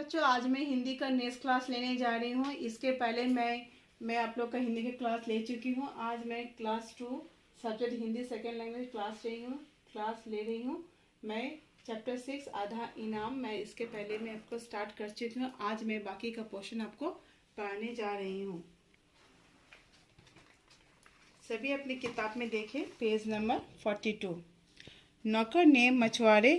बच्चों, आज मैं हिंदी का नेक्स्ट क्लास लेने जा रही हूँ। इसके पहले मैं आप लोग का हिंदी की क्लास ले चुकी हूँ। आज मैं class 2 subject Hindi second language class ले रही हूँ। मैं चैप्टर 6 आधा इनाम मैं इसके पहले मैं आपको स्टार्ट कर चुकी हूँ। आज मैं बाकी का पोर्शन आपको पढ़ाने जा रही हूँ। सभी अपनी किताब में देखें, पेज नंबर 42। नौकर ने मछुआरे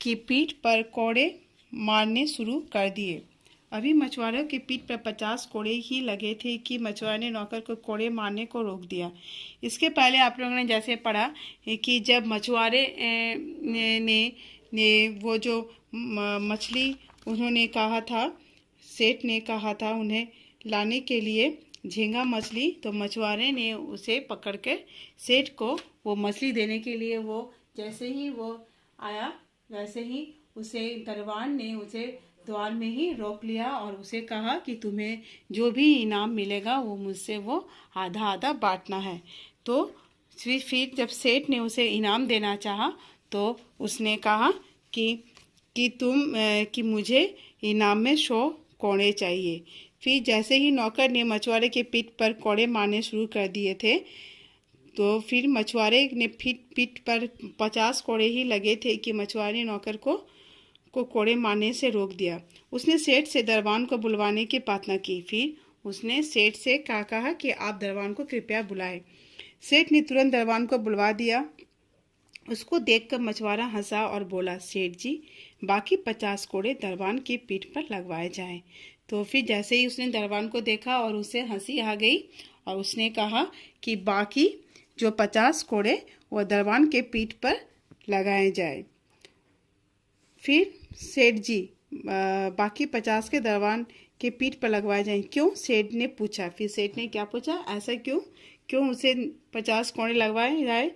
की पीठ पर कोड़े मारने शुरू कर दिए। अभी मछुआरों की पीठ पर 50 कोड़े ही लगे थे कि मछुआरे ने नौकर को कोड़े मारने को रोक दिया। इसके पहले आप लोगों ने जैसे पढ़ा कि जब मछुआरे ने वो जो मछली उन्होंने कहा था, सेठ ने कहा था उन्हें लाने के लिए झींगा मछली, तो मछुआरे ने उसे पकड़कर सेठ को वो मछली देने के लिए वो जैसे ही वो आया वैसे ही उसे दरबान ने उसे द्वार में ही रोक लिया और उसे कहा कि तुम्हें जो भी इनाम मिलेगा वो मुझसे वो आधा आधा बांटना है। तो फिर जब सेठ ने उसे इनाम देना चाहा तो उसने कहा कि मुझे इनाम में 100 कोड़े चाहिए। फिर जैसे ही नौकर ने मछुआरे के पीठ पर कोड़े मारने शुरू कर दिए थे, तो फिर मछुआरे ने पीठ पर 50 कोड़े ही लगे थे कि मछुआरे ने नौकर को कोड़े मारने से रोक दिया। उसने सेठ से दरबान को बुलवाने की प्रार्थना की। फिर उसने सेठ से कहा कि आप दरबान को कृपया बुलाएं। सेठ ने तुरंत दरबान को बुलवा दिया। उसको देखकर मछुआरा हंसा और बोला, सेठ जी, बाकी 50 कोड़े दरबान की पीठ पर लगवाए जाएं। तो फिर जैसे ही उसने दरबान को देखा और उसे हंसी आ गई और उसने कहा कि बाकी जो 50 कोड़े वो दरबान के पीठ पर लगाए जाए। फिर सेठ जी, बाकी 50 के दरबान के पीठ पर लगवाए जाएं, क्यों? सेठ ने पूछा। फिर सेठ ने क्या पूछा, ऐसा क्यों उसे 50 कोड़े लगवाए जाए?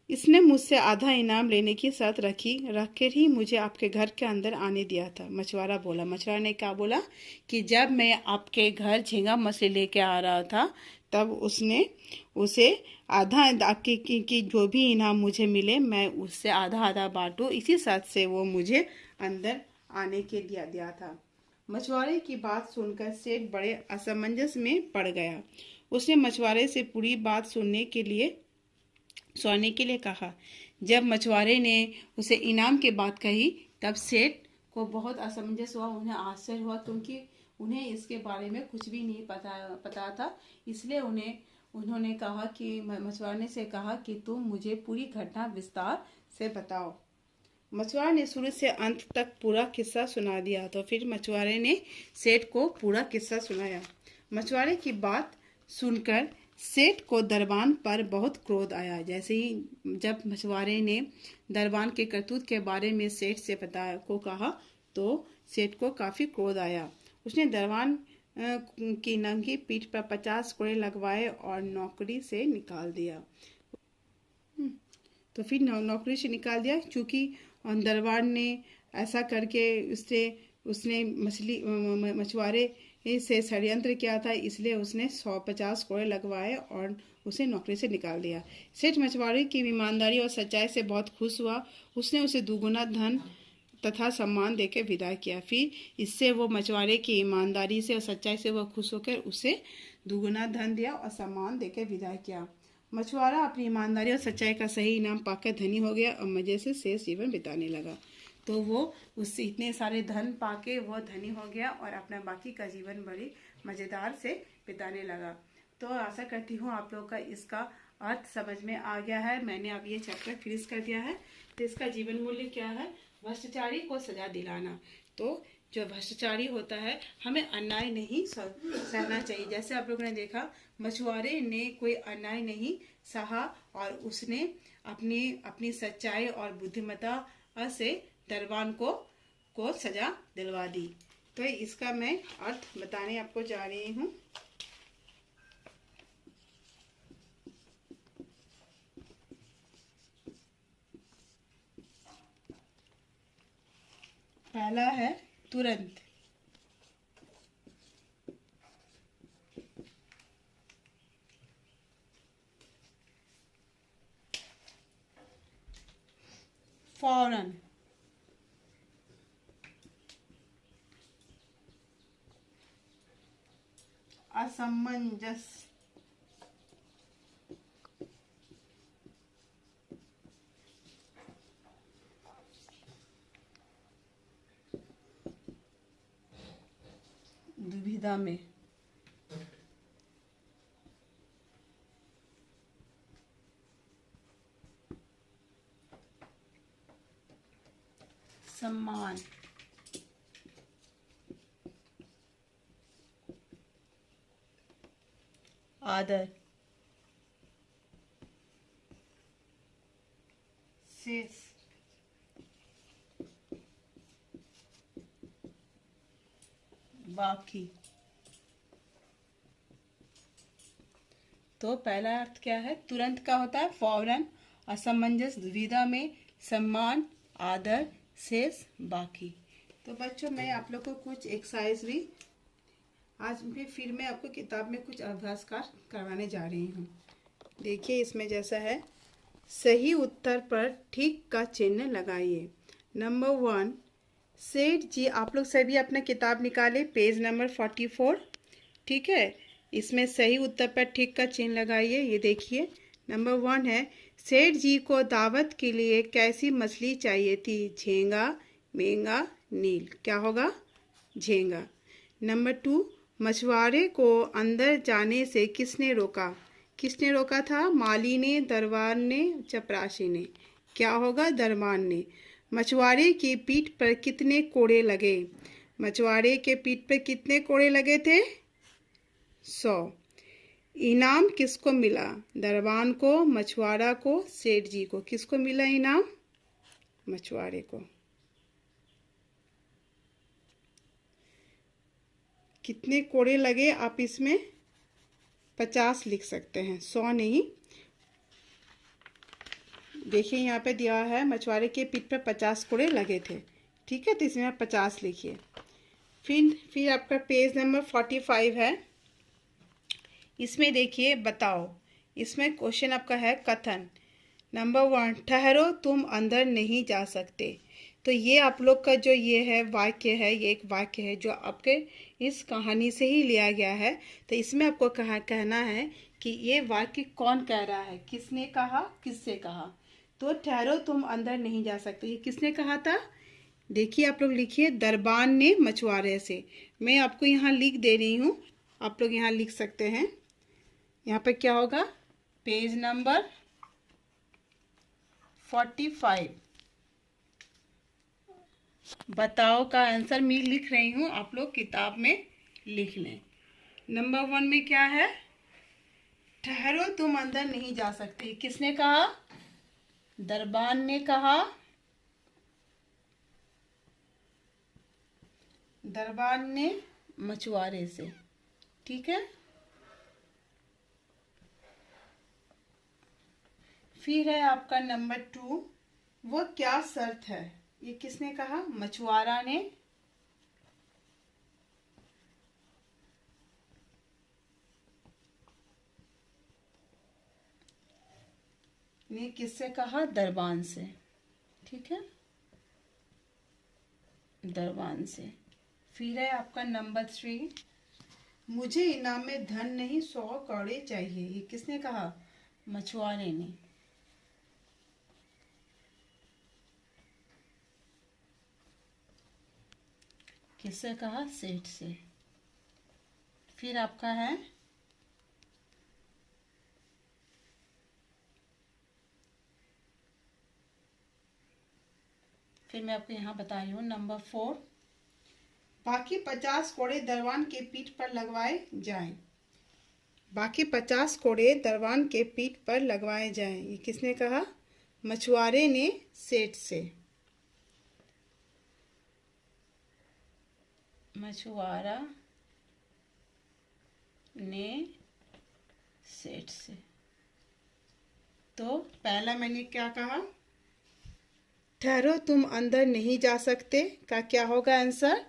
इसने मुझसे आधा इनाम लेने की शर्त रखकर ही मुझे आपके घर के अंदर आने दिया था, मछुआरा बोला। मछुआरा ने क्या बोला कि जब मैं आपके घर झींगा मछली लेके आ रहा था तब उसने उसे आधा आपकी की जो भी इनाम मुझे मिले मैं उससे आधा आधा बांटूं, इसी शर्त से वो मुझे अंदर आने के दिया था। मछुआरे की बात सुनकर सेठ बड़े असमंजस में पड़ गया। उसने मछुआरे से पूरी बात सुनने के लिए कहा। जब मछुआरे ने उसे इनाम की बात कही तब सेठ को बहुत असमंजस हुआ। उन्हें आश्चर्य हुआ क्योंकि उन्हें इसके बारे में कुछ भी नहीं पता था। इसलिए उन्होंने कहा कि मछुआरे से कहा कि तुम मुझे पूरी घटना विस्तार से बताओ। मछुआरे ने शुरू से अंत तक पूरा किस्सा सुना दिया। तो फिर मछुआरे ने सेठ को पूरा किस्सा सुनाया। मछुआरे की बात सुनकर सेठ को दरबान पर बहुत क्रोध आया। जैसे ही जब मछुआरे ने दरबान के करतूत के बारे में सेठ से कहा तो सेठ को काफी क्रोध आया। उसने दरबान की नंगी पीठ पर 50 कोड़े लगवाए और नौकरी से निकाल दिया। तो फिर नौकरी से निकाल दिया क्योंकि दरबार ने ऐसा करके उसने मछुआरे से षड्यंत्र किया था, इसलिए उसने 150 कोड़े लगवाए और उसे नौकरी से निकाल दिया। सेठ मछुआरे की ईमानदारी और सच्चाई से बहुत खुश हुआ। उसने उसे दुगुना धन तथा सम्मान देकर विदा किया। फिर इससे वो मछुआरे की ईमानदारी से और सच्चाई से वो खुश होकर उसे दुगुना धन दिया और सम्मान देकर विदा किया। मछुआरा अपनी ईमानदारी और सच्चाई का सही इनाम पाकर धनी हो गया और मजे से शेष जीवन बिताने लगा। तो वो उससे इतने सारे धन पाके वो धनी हो गया और अपना बाकी का जीवन बड़ी मज़ेदार से बिताने लगा। तो आशा करती हूँ आप लोग का इसका अर्थ समझ में आ गया है। मैंने अब ये चैप्टर फिनिश कर दिया है। तो इसका जीवन मूल्य क्या है? भ्रष्टाचारी को सजा दिलाना। तो जो भ्रष्टाचारी होता है हमें अन्याय नहीं सहना चाहिए। जैसे आप लोगों ने देखा, मछुआरे ने कोई अन्याय नहीं सहा और उसने अपनी सच्चाई और बुद्धिमत्ता से दरबान को सजा दिलवा दी। तो इसका मैं अर्थ बताने आपको जा रही हूँ। पहला है तुरंत। फौरन। असमंजस, दुविधा में, सम्मान, आदर, शेष, बाकी। तो पहला अर्थ क्या है? तुरंत का होता है फौरन, असमंजस, दुविधा में, सम्मान, आदर, शेष, बाकी। तो बच्चों मैं आप लोग को कुछ एक्सरसाइज भी आज भी फिर मैं आपको किताब में कुछ अभ्यास करवाने जा रही हूँ। देखिए इसमें जैसा है, सही उत्तर पर ठीक का चिन्ह लगाइए। नंबर 1, सेठ जी, आप लोग सभी अपना किताब निकाले, पेज नंबर 44। ठीक है, इसमें सही उत्तर पर ठीक का चिन्ह लगाइए। ये देखिए नंबर 1 है, सेठ जी को दावत के लिए कैसी मछली चाहिए थी? झींगा, मेंगा, नील। क्या होगा? झींगा। नंबर 2, मछुआरे को अंदर जाने से किसने रोका? किसने रोका था? माली ने, दरबान ने, चपरासी ने। क्या होगा? दरबान ने। मछुआरे की पीठ पर कितने कोड़े लगे? मछुआरे के पीठ पर कितने कोड़े लगे थे? 100। इनाम किसको मिला? दरबान को, मछुआरा को, सेठ जी को। किसको मिला इनाम? मछुआरे को। कितने कोड़े लगे? आप इसमें 50 लिख सकते हैं, 100 नहीं। देखिए यहाँ पे दिया है मछुआरे के पीठ पर 50 कोड़े लगे थे। ठीक है, तो इसमें आप 50 लिखिए। फिर आपका पेज नंबर 45 है। इसमें देखिए, बताओ, इसमें क्वेश्चन आपका है कथन। नंबर 1, ठहरो तुम अंदर नहीं जा सकते। तो ये आप लोग का जो ये है वाक्य है, ये एक वाक्य है जो आपके इस कहानी से ही लिया गया है। तो इसमें आपको कहना है कि ये वाक्य कौन कह रहा है, किसने कहा, किससे कहा। तो ठहरो तुम अंदर नहीं जा सकते, ये किसने कहा था? देखिए आप लोग लिखिए, दरबान ने मछुआरे से। मैं आपको यहाँ लिख दे रही हूँ, आप लोग यहाँ लिख सकते हैं। यहाँ पे क्या होगा? Page number 45। बताओ का आंसर मैं लिख रही हूँ, आप लोग किताब में लिख लें। नंबर 1 में क्या है? ठहरो तुम अंदर नहीं जा सकते। किसने कहा? दरबान ने कहा। दरबान ने मछुआरे से। ठीक है, फिर है आपका नंबर 2, वो क्या शर्त है? ये किसने कहा? मछुआरा ने। ने किससे कहा? दरबान से। ठीक है, दरबान से। फिर है आपका नंबर 3, मुझे इनाम में धन नहीं 100 कौड़े चाहिए। ये किसने कहा? मछुआरे ने। किससे कहा? सेठ से। फिर आपका है फिर मैं आपको यहाँ बता रही हूँ नंबर 4, बाकी 50 कोड़े दरबान के पीठ पर लगवाए जाएं। बाकी 50 कोड़े दरबान के पीठ पर लगवाए जाएं। ये किसने कहा? मछुआरे ने सेठ से। मछुआरा ने सेठ से। तो पहला मैंने क्या कहा? ठहरो तुम अंदर नहीं जा सकते का क्या होगा आंसर?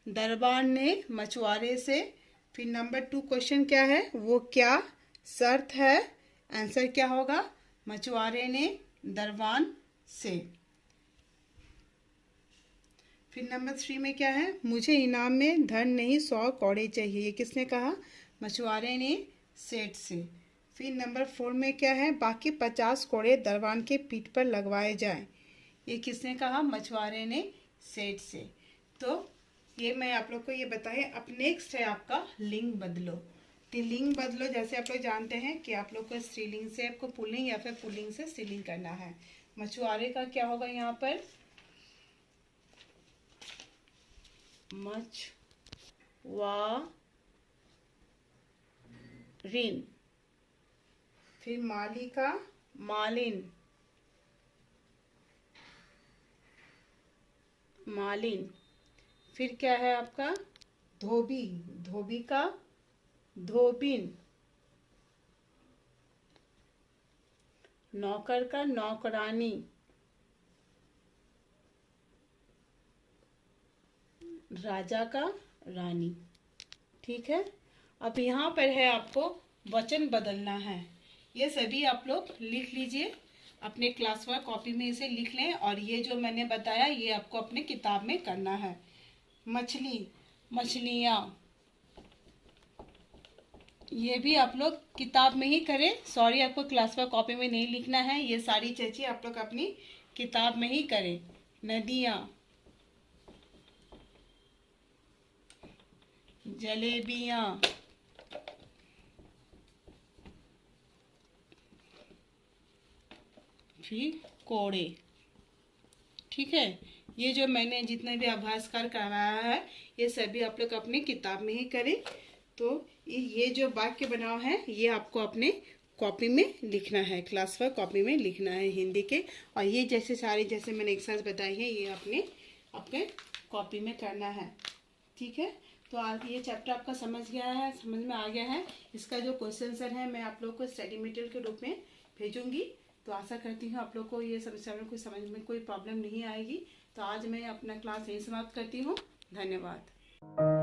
दरबान ने मछुआरे से। फिर नंबर 2 क्वेश्चन क्या है? वो क्या शर्त है? आंसर क्या होगा? मछुआरे ने दरबान से। फिर नंबर 3 में क्या है? मुझे इनाम में धन नहीं 100 कौड़े चाहिए। ये किसने कहा? मछुआरे ने सेठ से। फिर नंबर 4 में क्या है, बाकी 50 कोड़े दरबान के पीठ पर लगवाए जाएं। ये किसने कहा, मछुआरे ने सेठ से। तो ये मैं आप लोग को ये बताया। अब नेक्स्ट है आपका लिंग बदलो। तो लिंग बदलो जैसे आप लोग जानते हैं कि आप लोग को स्त्रीलिंग से आपको पुल्लिंग या फिर पुल्लिंग से स्त्रीलिंग करना है। मछुआरे का क्या होगा यहाँ पर, मछवारिन। फिर माली का मालिन, मालिन। फिर क्या है आपका धोबी, धोबी का धोबिन। नौकर का नौकरानी, राजा का रानी। ठीक है। अब यहाँ पर है आपको वचन बदलना है। ये सभी आप लोग लिख लीजिए, अपने क्लास वर्क कॉपी में इसे लिख लें। और ये जो मैंने बताया ये आपको अपने किताब में करना है। मछली, मछलियाँ, ये भी आप लोग किताब में ही करें। सॉरी, आपको क्लास वर्क कॉपी में नहीं लिखना है। ये सारी चीजें आप लोग अपनी किताब में ही करें। नदियाँ, जलेबियाँ, फिर कोड़े। ठीक है। ये जो मैंने जितने भी अभ्यासकार करवाया है ये सभी आप लोग अपनी किताब में ही करें। तो ये जो वाक्य बनाव है ये आपको अपने कॉपी में लिखना है, क्लास वर्क कॉपी में लिखना है हिंदी के। और ये जैसे सारी जैसे मैंने एक्सरसाइज बताई है ये अपने अपने कॉपी में करना है। ठीक है। तो आज ये चैप्टर आपका समझ में आ गया है। इसका जो क्वेश्चन आंसर है मैं आप लोग को स्टडी मटेरियल के रूप में भेजूंगी। तो आशा करती हूँ आप लोग को ये समझ में कोई प्रॉब्लम नहीं आएगी। तो आज मैं अपना क्लास यहीं समाप्त करती हूँ। धन्यवाद।